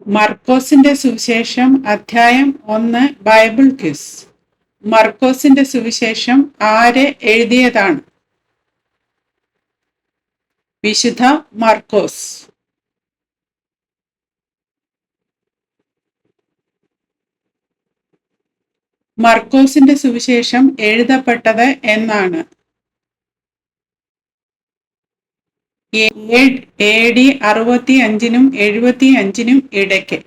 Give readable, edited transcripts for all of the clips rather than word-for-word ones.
മർക്കോസിന്റെ സുവിശേഷം അധ്യായം 1 ബൈബിൾ ക്വിസ്. മർക്കോസിന്റെ സുവിശേഷം ആര് എഴുതിയതാണ്? വിശുദ്ധ മർക്കോസ്. മർക്കോസിന്റെ സുവിശേഷം എഴുതപ്പെട്ടത് എന്നാണ്? AD 65-നും 75-നും ഇടയ്ക്ക്.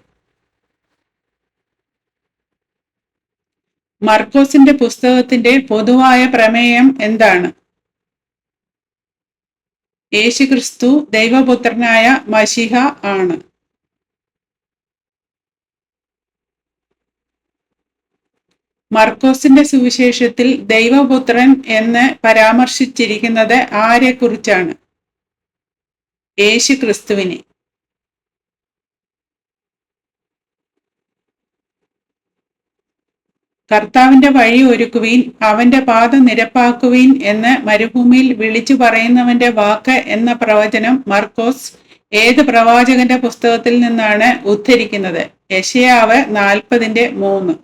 മർക്കോസിന്റെ പുസ്തകത്തിന്റെ പൊതുവായ പ്രമേയം എന്താണ്? യേശുക്രിസ്തു ദൈവപുത്രനായ മശിഹ ആണ്. മർക്കോസിന്റെ സുവിശേഷത്തിൽ ദൈവപുത്രൻ എന്ന് പരാമർശിച്ചിരിക്കുന്നത് ആരെക്കുറിച്ചാണ്? യേശുക്രിസ്തുവിനെ. കർത്താവിന്റെ വഴി ഒരുക്കുവീൻ, അവന്റെ പാത നിരപ്പാക്കുവീൻ എന്ന് മരുഭൂമിയിൽ വിളിച്ചു പറയുന്നവന്റെ വാക്ക് എന്ന പ്രവചനം മർക്കോസ് ഏത് പ്രവാചകന്റെ പുസ്തകത്തിൽ നിന്നാണ് ഉദ്ധരിക്കുന്നത്? യെശയ്യാവ് 40:3.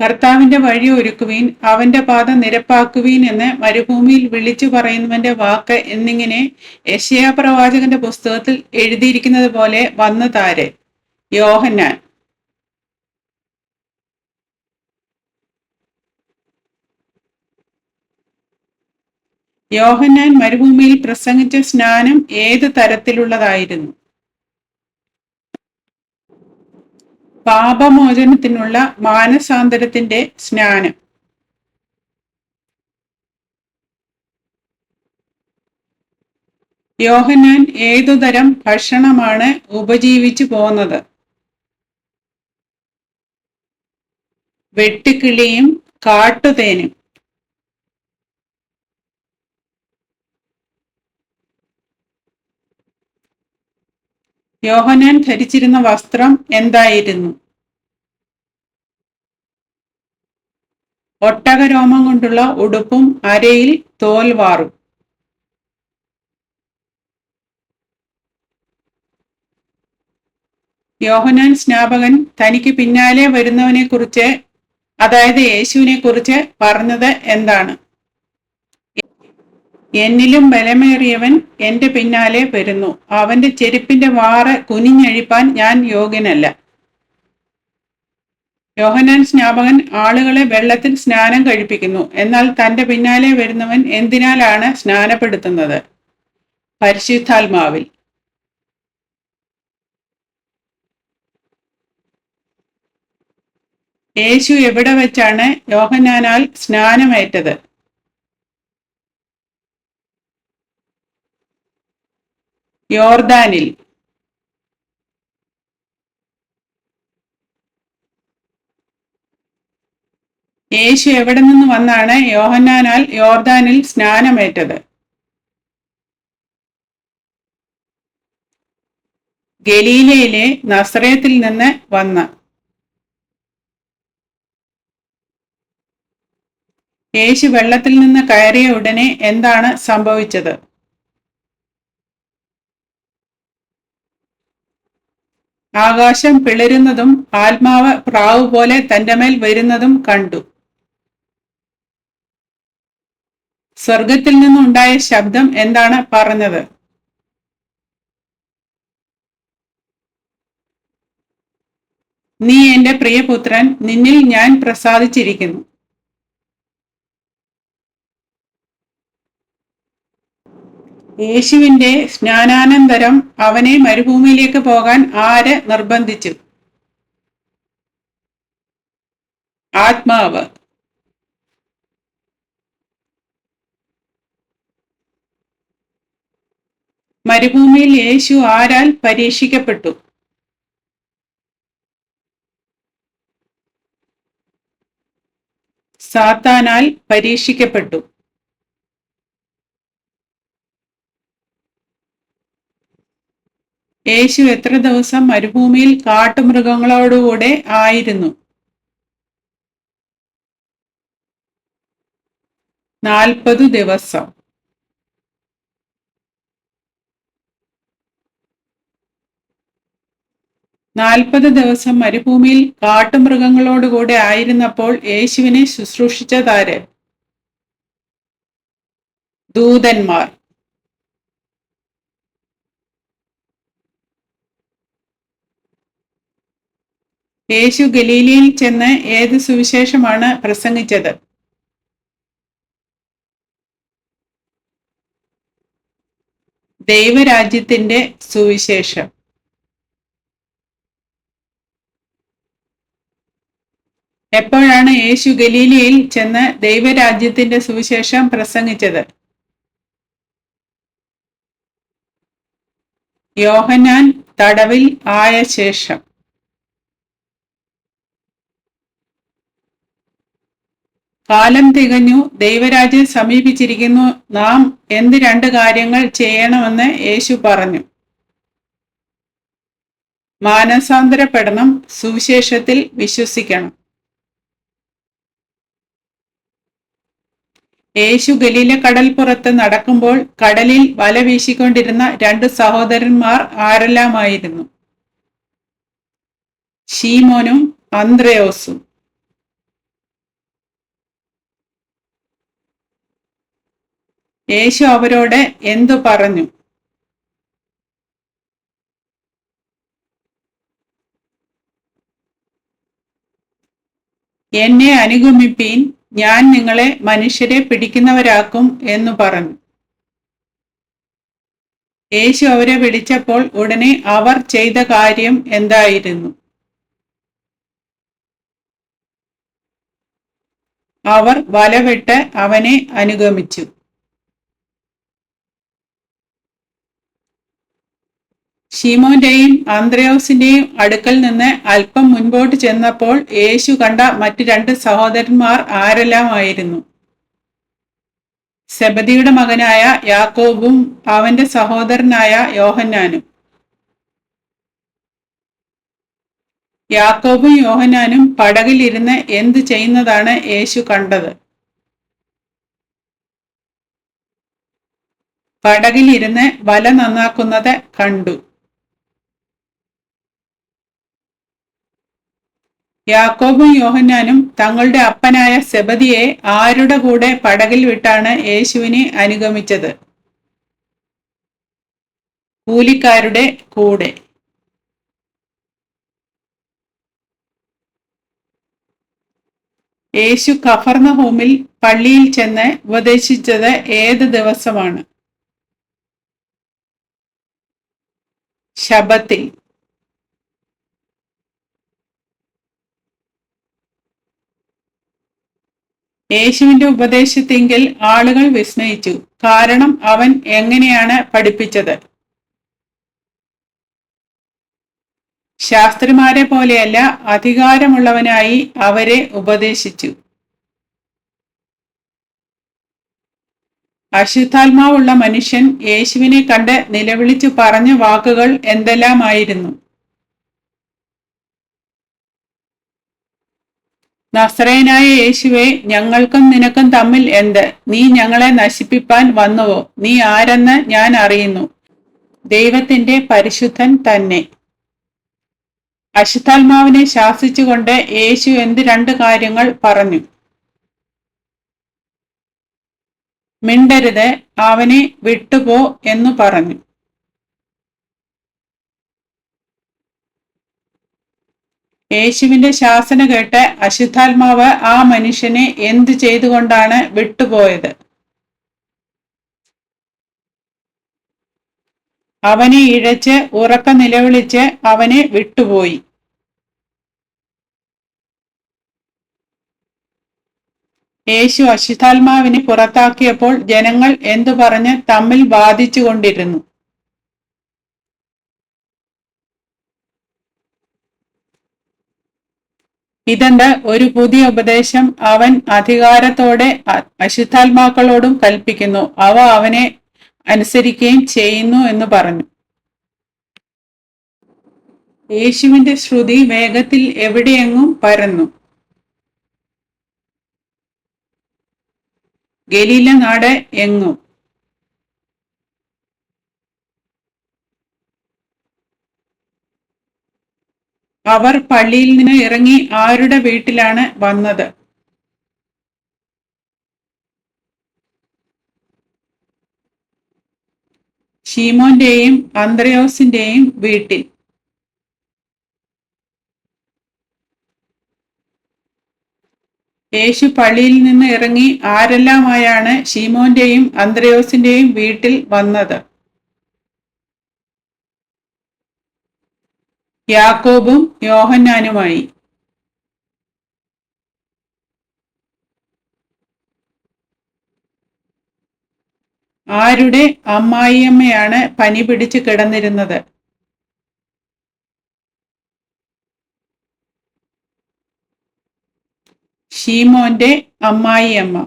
കർത്താവിന്റെ വഴി ഒരുക്കുവീൻ, അവന്റെ പാത നിരപ്പാക്കുവീൻ എന്ന് മരുഭൂമിയിൽ വിളിച്ചു പറയുന്നവന്റെ വാക്ക് എന്നിങ്ങനെ യെശയ്യാ പ്രവാചകന്റെ പുസ്തകത്തിൽ എഴുതിയിരിക്കുന്നത് പോലെ വന്നതാര്? യോഹന്നാൻ. യോഹന്നാൻ മരുഭൂമിയിൽ പ്രസംഗിച്ച സ്നാനം ഏത് തരത്തിലുള്ളതായിരുന്നു? പാപമോചനത്തിനുള്ള മാനസാന്തരത്തിന്റെ സ്നാനം. യോഹന്നാൻ ഏതുതരം ഭക്ഷണമാണ് ഉപജീവിച്ചു പോന്നത്? വെട്ടുക്കിളിയും കാട്ടുതേനും. യോഹന്നാൻ ധരിച്ചിരുന്ന വസ്ത്രം എന്തായിരുന്നു? ഒട്ടകരോമം കൊണ്ടുള്ള ഉടുപ്പും അരയിൽ തോൽവാറും. യോഹന്നാൻ സ്നാപകൻ തനിക്ക് പിന്നാലെ വരുന്നവനെ കുറിച്ച്, അതായത് യേശുവിനെ കുറിച്ച് പറഞ്ഞത് എന്താണ്? എന്നിലും ബലമേറിയവൻ എന്റെ പിന്നാലെ വരുന്നു, അവന്റെ ചെരുപ്പിന്റെ വാറ് കുനിഞ്ഞഴിപ്പാൻ ഞാൻ യോഗ്യനല്ല. യോഹന്നാൻ സ്നാപകൻ ആളുകളെ വെള്ളത്തിൽ സ്നാനം കഴിപ്പിക്കുന്നു. എന്നാൽ തന്റെ പിന്നാലെ വരുന്നവൻ എന്തിനാലാണ് സ്നാനപ്പെടുത്തുന്നത്? പരിശുദ്ധാത്മാവിൽ. യേശു എവിടെ വെച്ചാണ് യോഹന്നാനാൽ സ്നാനമേറ്റത്? യോർദാനിൽ. യേശു എവിടെ നിന്ന് വന്നാണ് യോഹന്നാനാൽ യോർദാനിൽ സ്നാനമേറ്റത്? ഗലീലയിലെ നസറേത്തിൽ നിന്ന് വന്ന. യേശു വെള്ളത്തിൽ നിന്ന് കയറിയ ഉടനെ എന്താണ് സംഭവിച്ചത്? ആകാശം പിളരുന്നതും ആത്മാവ് പ്രാവ് പോലെ തന്റെ മേൽ വരുന്നതും കണ്ടു. സ്വർഗത്തിൽ നിന്നുണ്ടായ ശബ്ദം എന്താണ് പറഞ്ഞത്? നീ എന്റെ പ്രിയപുത്രൻ, നിന്നിൽ ഞാൻ പ്രസാദിച്ചിരിക്കുന്നു. യേശുവിന്റെ സ്നാനാനന്തരം അവനെ മരുഭൂമിയിലേക്ക് പോകാൻ ആര് നിർബന്ധിച്ചു? ആത്മാവ്. മരുഭൂമിയിൽ യേശു ആരാൽ പരീക്ഷിക്കപ്പെട്ടു? സാത്താനാൽ പരീക്ഷിക്കപ്പെട്ടു. യേശു എത്ര ദിവസം മരുഭൂമിയിൽ കാട്ടുമൃഗങ്ങളോടുകൂടെ ആയിരുന്നു? 40 ദിവസം. 40 ദിവസം മരുഭൂമിയിൽ കാട്ടുമൃഗങ്ങളോടുകൂടെ ആയിരുന്നപ്പോൾ യേശുവിനെ ശുശ്രൂഷിച്ചതാര്? ദൂതന്മാർ. യേശു ഗലീലയിൽ ചെന്ന് ഏത് സുവിശേഷമാണ് പ്രസംഗിച്ചത്? ദൈവരാജ്യത്തിന്റെ സുവിശേഷം. എപ്പോഴാണ് യേശു ഗലീലയിൽ ചെന്ന് ദൈവരാജ്യത്തിന്റെ സുവിശേഷം പ്രസംഗിച്ചത്? യോഹന്നാൻ തടവിൽ ആയ ശേഷം. കാലം തികഞ്ഞു, ദൈവരാജ്യം സമീപിച്ചിരിക്കുന്നു, നാം എന്ത് 2 കാര്യങ്ങൾ ചെയ്യണമെന്ന് യേശു പറഞ്ഞു? മാനസാന്തരപ്പെടണം, സുവിശേഷത്തിൽ വിശ്വസിക്കണം. യേശു ഗലീല കടൽപ്പുറത്ത് നടക്കുമ്പോൾ കടലിൽ വല വീശിക്കൊണ്ടിരുന്ന 2 സഹോദരന്മാർ ആരെല്ലാമായിരുന്നു? ശീമോനും അന്ത്രയോസും. യേശു അവരോട് എന്തു പറഞ്ഞു? എന്നെ അനുഗമിപ്പീൻ, ഞാൻ നിങ്ങളെ മനുഷ്യരെ പിടിക്കുന്നവരാക്കും എന്നു പറഞ്ഞു. യേശു അവരെ വിളിച്ചപ്പോൾ ഉടനെ അവർ ചെയ്ത കാര്യം എന്തായിരുന്നു? അവർ വലവിട്ട് അവനെ അനുഗമിച്ചു. ശീമോന്റെയും അന്ത്രയോസിന്റെയും അടുക്കൽ നിന്ന് അല്പം മുൻപോട്ട് ചെന്നപ്പോൾ യേശു കണ്ട മറ്റ് 2 സഹോദരന്മാർ ആരെല്ലാമായിരുന്നു? സെബദിയുടെ മകനായ യാക്കോബും അവന്റെ സഹോദരനായ യോഹന്നാനും. യാക്കോബും യോഹന്നാനും പടകിലിരുന്ന് എന്ത് ചെയ്യുന്നതാണ് യേശു കണ്ടത്? പടകിലിരുന്ന് വല നന്നാക്കുന്നത് കണ്ടു. യാക്കോബും യോഹന്നാനും തങ്ങളുടെ അപ്പനായ സെബദിയെ ആരുടെ കൂടെ പടകിൽ വിട്ടാണ് യേശുവിനെ അനുഗമിച്ചത്? കൂലിക്കാരുടെ കൂടെ. യേശു കഫർന്നഹൂമിൽ പള്ളിയിൽ ചെന്ന് ഉപദേശിച്ചത് ഏത് ദിവസമാണ്? ശബ്ബത്തിൽ. യേശുവിന്റെ ഉപദേശത്തിങ്കിൽ ആളുകൾ വിസ്മയിച്ചു. കാരണം അവൻ എങ്ങനെയാണ് പഠിപ്പിച്ചത്? ശാസ്ത്രിമാരെ പോലെയല്ല, അധികാരമുള്ളവനായി അവരെ ഉപദേശിച്ചു. അശുദ്ധാത്മാവുള്ള മനുഷ്യൻ യേശുവിനെ കണ്ട് നിലവിളിച്ചു പറഞ്ഞ വാക്കുകൾ എന്തെല്ലാമായിരുന്നു? നസറേയനായ യേശുവേ, ഞങ്ങൾക്കും നിനക്കും തമ്മിൽ എന്ത്? നീ ഞങ്ങളെ നശിപ്പിപ്പാൻ വന്നുവോ? നീ ആരെന്ന് ഞാൻ അറിയുന്നു, ദൈവത്തിന്റെ പരിശുദ്ധൻ തന്നെ. അശുദ്ധാത്മാവിനെ ശാസിച്ചുകൊണ്ട് യേശു എന്ത് 2 കാര്യങ്ങൾ പറഞ്ഞു? മിണ്ടരുത്, അവനെ വിട്ടുപോ എന്നു പറഞ്ഞു. യേശുവിന്റെ ശാസന കേട്ട് അശുദ്ധാത്മാവ് ആ മനുഷ്യനെ എന്തു ചെയ്തുകൊണ്ടാണ് വിട്ടുപോയത്? അവനെ ഇഴച്ച് ഉറക്ക നിലവിളിച്ച് അവനെ വിട്ടുപോയി. യേശു അശുദ്ധാത്മാവിനെ പുറത്താക്കിയപ്പോൾ ജനങ്ങൾ എന്തു പറഞ്ഞ് തമ്മിൽ വാദിച്ചു കൊണ്ടിരുന്നു? ഇതെന്ത് ഒരു പുതിയ ഉപദേശം? അവൻ അധികാരത്തോടെ അശുദ്ധാത്മാക്കളോടും കൽപ്പിക്കുന്നു, അവ അവനെ അനുസരിക്കുകയും ചെയ്യുന്നു എന്ന് പറഞ്ഞു. യേശുവിന്റെ ശ്രുതി വേഗത്തിൽ എവിടെയെങ്ങും പരന്നു. ഗലീല നാട് എങ്ങും. അവർ പള്ളിയിൽ നിന്ന് ഇറങ്ങി ആരുടെ വീട്ടിലാണ് വന്നത്? ശീമോന്റെയും അന്ത്രയോസിന്റെയും വീട്ടിൽ. യേശു പള്ളിയിൽ നിന്ന് ഇറങ്ങി ആരെല്ലാമായാണ് ശീമോന്റെയും അന്ത്രയോസിന്റെയും വീട്ടിൽ വന്നത്? യാക്കോബും യോഹന്നാനുമായി. ആരുടെ അമ്മായിയമ്മയാണ് പനി പിടിച്ച് കിടന്നിരുന്നത്? ശീമോന്റെ അമ്മായിയമ്മ.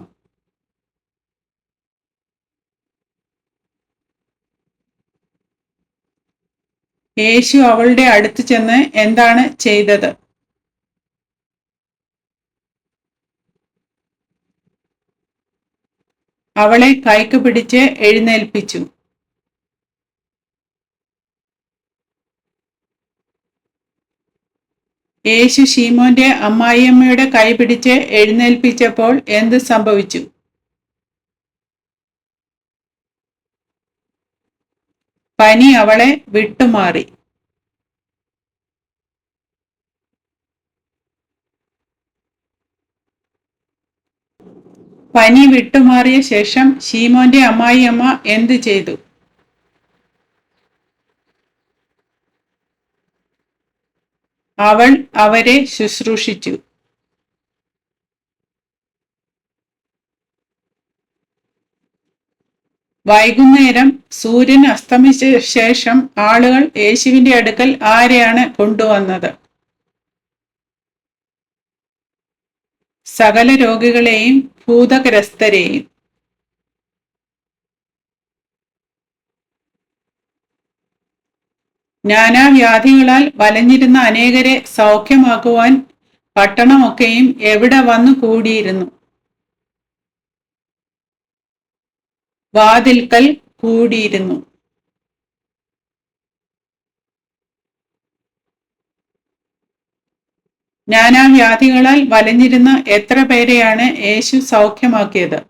യേശു അവളുടെ അടുത്ത് ചെന്ന് എന്താണ് ചെയ്തത്? അവളെ കൈക്ക് പിടിച്ച് എഴുന്നേൽപ്പിച്ചു. യേശു ശീമോന്റെ അമ്മായിയമ്മയുടെ കൈ പിടിച്ച് എഴുന്നേൽപ്പിച്ചപ്പോൾ എന്ത് സംഭവിച്ചു? പനി അവളെ വിട്ടുമാറി. പനി വിട്ടുമാറിയ ശേഷം ശീമോന്റെ അമ്മായിയമ്മ എന്ത് ചെയ്തു? അവൾ അവരെ ശുശ്രൂഷിച്ചു. വൈകുന്നേരം സൂര്യൻ അസ്തമിച്ച ശേഷം ആളുകൾ യേശുവിന്റെ അടുക്കൽ ആരെയാണ് കൊണ്ടുവന്നത്? സകല രോഗികളെയും ഭൂതഗ്രസ്തരെയും. നാനാവ്യാധികളാൽ വലഞ്ഞിരുന്ന അനേകരെ സൗഖ്യമാക്കുവാൻ പട്ടണമൊക്കെയും എവിടെ വന്നു കൂടിയിരുന്നു? വാതിൽക്കൽ കൂടിയിരുന്നു. നാനാവ്യാധികളാൽ വലഞ്ഞിരുന്ന എത്ര പേരെയാണ് യേശു സൗഖ്യമാക്കിയത്?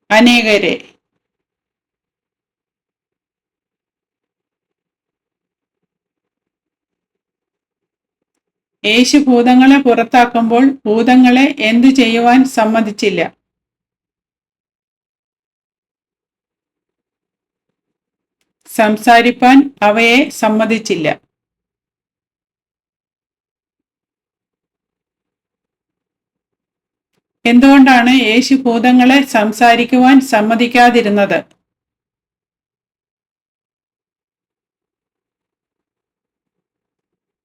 അനേകരെ. യേശു ഭൂതങ്ങളെ പുറത്താക്കുമ്പോൾ ഭൂതങ്ങളെ എന്തു ചെയ്യുവാൻ സമ്മതിച്ചില്ല? സംസാരിപ്പാൻ അവയെ സമ്മതിച്ചില്ല. എന്തുകൊണ്ടാണ് യേശു ഭൂതങ്ങളെ സംസാരിക്കുവാൻ സമ്മതിക്കാതിരുന്നത്?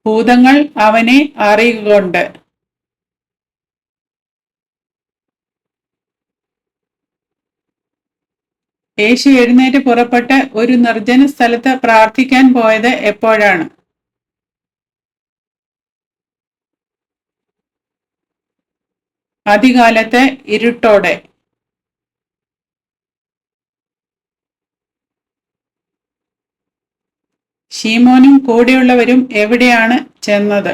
ഭൂതങ്ങൾ അവനെ അറിയുകൊണ്ട്. യേശു എഴുന്നേറ്റ് പുറപ്പെട്ട് ഒരു നിർജ്ജന സ്ഥലത്ത് പ്രാർത്ഥിക്കാൻ പോയത് എപ്പോഴാണ്? അതികാലത്ത് ഇരുട്ടോടെ. ശീമോനും കൂടെയുള്ളവരും എവിടെയാണ് ചെന്നത്?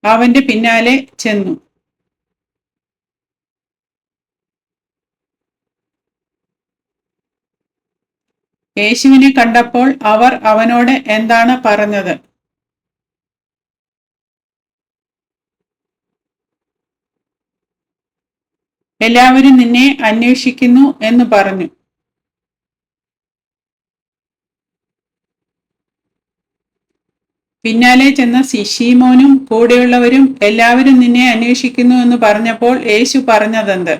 അവന്റെ പിന്നാലെ ചെന്നു. യേശുവിനെ കണ്ടപ്പോൾ അവർ അവനോട് എന്താണ് പറഞ്ഞത്? എല്ലാവരും നിന്നെ അന്വേഷിക്കുന്നു എന്ന് പറഞ്ഞു. പിന്നാലെ ചെന്ന ശീമോനും കൂടെയുള്ളവരും എല്ലാവരും നിന്നെ അന്വേഷിക്കുന്നു എന്ന് പറഞ്ഞപ്പോൾ യേശു പറഞ്ഞതെന്ത്?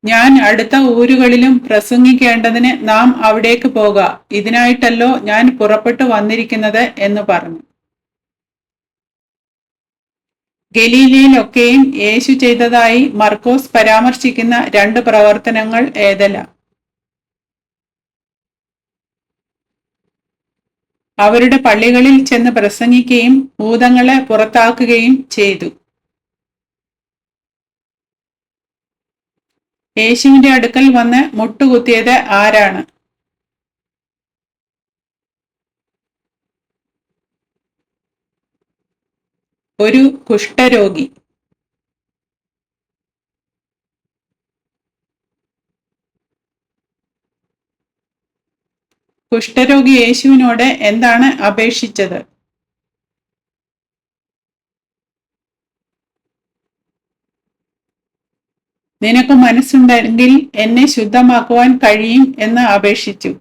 ഞാൻ അടുത്ത ഊരുകളിലും പ്രസംഗിക്കേണ്ടതിന് നാം അവിടേക്ക് പോക, ഇതിനായിട്ടല്ലോ ഞാൻ പുറപ്പെട്ടു വന്നിരിക്കുന്നത് എന്ന് പറഞ്ഞു. ഗലീലയിലൊക്കെയും യേശു ചെയ്തതായി മർക്കോസ് പരാമർശിക്കുന്ന 2 പ്രവർത്തനങ്ങൾ ഏതെല്ലാം? അവരുടെ പള്ളികളിൽ ചെന്ന് പ്രസംഗിക്കുകയും ഭൂതങ്ങളെ പുറത്താക്കുകയും ചെയ്തു. യേശുവിന്റെ അടുക്കൽ വന്ന് മുട്ടുകുത്തിയത് ആരാണ്? ഒരു കുഷ്ഠരോഗി. കുഷ്ഠരോഗി യേശുവിനോട് എന്താണ് അപേക്ഷിച്ചത്? നിനക്ക് മനസ്സുണ്ടെങ്കിൽ എന്നെ ശുദ്ധമാക്കുവാൻ കഴിയും എന്ന് അപേക്ഷിച്ചു.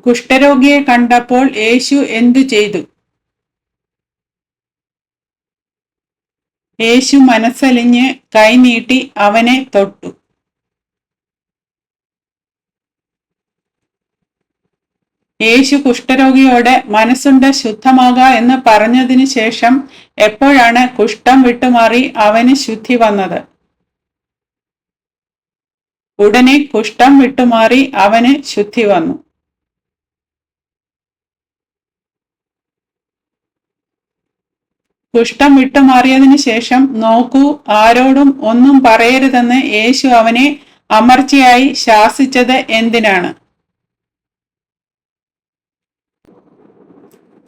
കുഷ്ഠരോഗിയെ കണ്ടപ്പോൾ യേശു എന്തു ചെയ്തു? യേശു മനസ്സലിഞ്ഞ് കൈനീട്ടി അവനെ തൊട്ടു. യേശു കുഷ്ഠരോഗിയോട് മനസ്സുണ്ട് ശുദ്ധമാക എന്ന് പറഞ്ഞതിന് ശേഷം എപ്പോഴാണ് കുഷ്ഠം വിട്ടുമാറി അവന് ശുദ്ധി വന്നത്? ഉടനെ കുഷ്ഠം വിട്ടുമാറി അവന് ശുദ്ധി വന്നു. കുഷ്ഠം വിട്ടുമാറിയതിനു ശേഷം നോക്കൂ, ആരോടും ഒന്നും പറയരുതെന്ന് യേശു അവനെ അമർച്ചയായി ശാസിച്ചത് എന്തിനാണ്?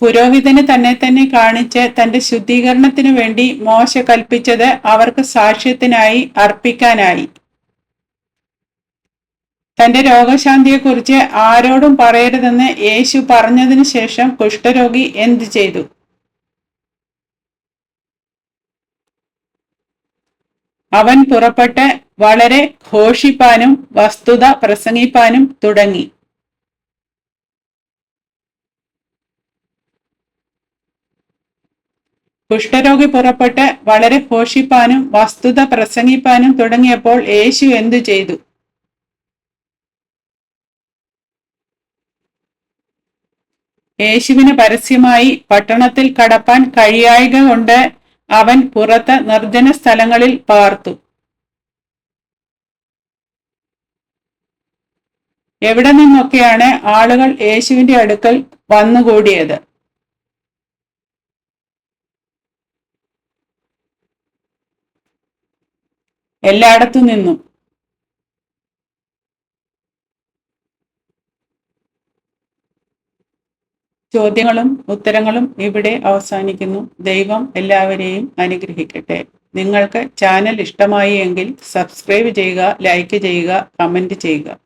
പുരോഹിതന് തന്നെ കാണിച്ച് തന്റെ ശുദ്ധീകരണത്തിനു വേണ്ടി മോശ കൽപ്പിച്ചത് അവർക്ക് സാക്ഷ്യത്തിനായി അർപ്പിക്കാനായി. തന്റെ രോഗശാന്തിയെക്കുറിച്ച് ആരോടും പറയരുതെന്ന് യേശു പറഞ്ഞതിനു ശേഷം കുഷ്ഠരോഗി എന്തു ചെയ്തു? അവൻ പുറപ്പെട്ട് വളരെ ഘോഷിപ്പാനും വസ്തുത പ്രസംഗിപ്പാനും തുടങ്ങി. കുഷ്ഠരോഗി പുറപ്പെട്ട് വളരെ ഘോഷിപ്പാനും വസ്തുത പ്രസംഗിപ്പാനും തുടങ്ങിയപ്പോൾ യേശു എന്തു ചെയ്തു? യേശുവിന് പരസ്യമായി പട്ടണത്തിൽ കടപ്പാൻ കഴിയായ്ക കൊണ്ട് അവൻ പുറത്ത് നിർജ്ജന സ്ഥലങ്ങളിൽ പാർത്തു. എവിടെ നിന്നൊക്കെയാണ് ആളുകൾ യേശുവിന്റെ അടുക്കൽ വന്നുകൂടിയത്? എല്ലായിടത്തു നിന്നും. ചോദ്യങ്ങളും ഉത്തരങ്ങളും ഇവിടെ അവസാനിക്കുന്നു. ദൈവം എല്ലാവരെയും അനുഗ്രഹിക്കട്ടെ. നിങ്ങൾക്ക് ചാനൽ ഇഷ്ടമായി എങ്കിൽ സബ്സ്ക്രൈബ് ചെയ്യുക, ലൈക്ക് ചെയ്യുക, കമന്റ് ചെയ്യുക.